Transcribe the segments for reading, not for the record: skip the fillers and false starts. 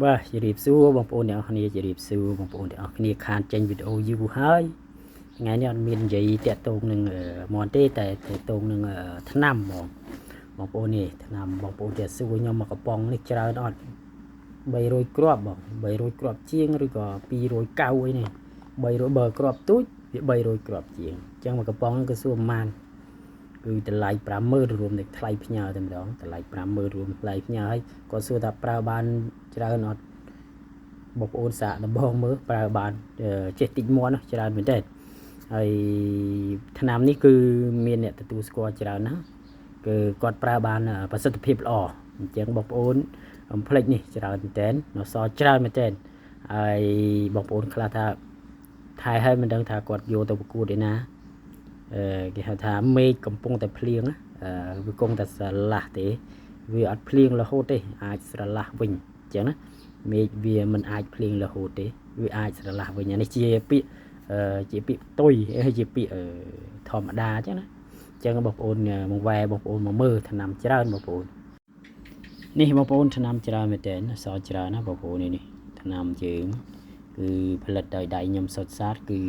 បាទជម្រាបសួរបងប្អូនអ្នកនរគ្នាជម្រាបសួរបងប្អូនអ្នកនរគ្នាខានចេញវីដេអូយូរហើយថ្ងៃនេះអត់មាននិយាយតាក់ទងនឹងមន់ទេតែតាក់ទងនឹងថ្នាំបងប្អូននេះថ្នាំបងប្អូនតែសួរខ្ញុំមកកំប៉ុងនេះច្រើនអត់300គ្រាប់បង300គ្រាប់ជាងឬក៏200កៅអីនេះ300បើគ្រាប់ទូចវា300គ្រាប់ជាងអញ្ចឹងមកកំប៉ុងហ្នឹងគឺសួរប្រហែលគឺតម្លៃ50000រួមនឹងថ្លៃផ្ញើតែម្ដងតម្លៃ50000រួមថ្លៃផ្ញើហើយគាត់សួរថាប្រើបានច្រើនអត់បងប្អូនសាកដំបងមើលប្រើបានចេះតិចមាត់ច្រើនមែនទេហើយថ្នាំនេះគឺមានអ្នកទទួលស្គាល់ច្រើនណាគឺគាត់ប្រើបានប្រសិទ្ធភាពល្អអញ្ចឹងបងប្អូនអំផ្លេចនេះច្រើនមែនតើនៅសល់ច្រើនមែនតើហើយបងប្អូនខ្លះថាថែឲ្យមិនដឹងថាគាត់យកទៅប្រកួតឯណាគេហៅថាមេឃកំពុងតែភ្លៀងវាគង់តែស្រឡះទេវាអត់ភ្លៀងរហូតទេអាចស្រឡះវិញអញ្ចឹងណាមេឃវាមិនអាចភ្លៀងរហូតទេវាអាចស្រឡះវិញអានេះជាពាក្យផ្ទុយជាពាក្យធម្មតាអញ្ចឹងណាអញ្ចឹងបងប្អូនមកវ៉ែបងប្អូនមកមើលថ្នាំច្រើនបងប្អូននេះបងប្អូនថ្នាំច្រើនមែនតើសល់ច្រើនណាបងប្អូននេះថ្នាំយើងគឺផលិតដោយដៃខ្ញុំសុទ្ធសាធគឺ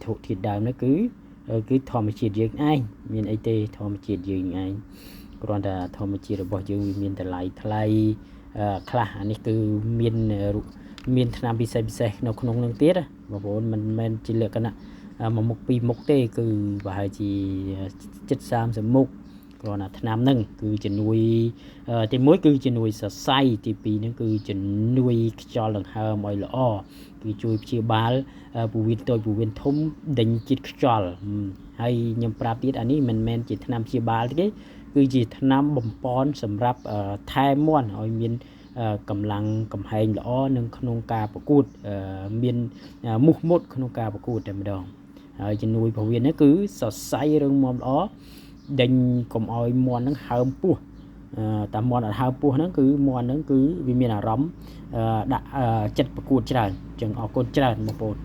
ធុធាតុដើមនេះគឺធម្មជាតិយើងឯងមានអីទេធម្មជាតិយើងឯងគ្រាន់តែធម្មជាតិរបស់យើងវាមានតម្លៃថ្លៃខ្លះអានេះគឺមានថ្នាំពិសេសនៅក្នុងនឹងទៀតបងប្អូនមិនមែនជាលក្ខណៈមួយមុខពីរមុខទេគឺប្រហែលជា30មុខគ្រាន់តែថ្នាំហ្នឹងគឺជំនួយទី1គឺជំនួយសរសៃទី2ហ្នឹងគឺជំនួយខ្យល់ដង្ហើមឲ្យល្អគឺជួយព្យាបាលពោះវៀនតូចពោះវៀនធំដេញជាតិខ្យល់ហើយខ្ញុំប្រាប់ទៀតអានេះមិនមែនជាថ្នាំព្យាបាលទេគឺជាថ្នាំបំពន់សម្រាប់ថែមាន់ឲ្យមានកម្លាំងកំហែងល្អនឹងក្នុងការប្រកួតមានមុខមុតក្នុងការប្រកួតតែម្ដងហើយជំនួយពោះវៀននេះគឺសរសៃរឹងមាំល្អដេញកុំឲ្យមាន់ហ្នឹងហើមពោះតាមមាន់អត់ហើមពោះហ្នឹងគឺមាន់ហ្នឹងគឺវាមានអារម្មណ៍ដាក់ចិត្តប្រកួតច្រើនអញ្ចឹងអរគុណច្រើនបងប្អូន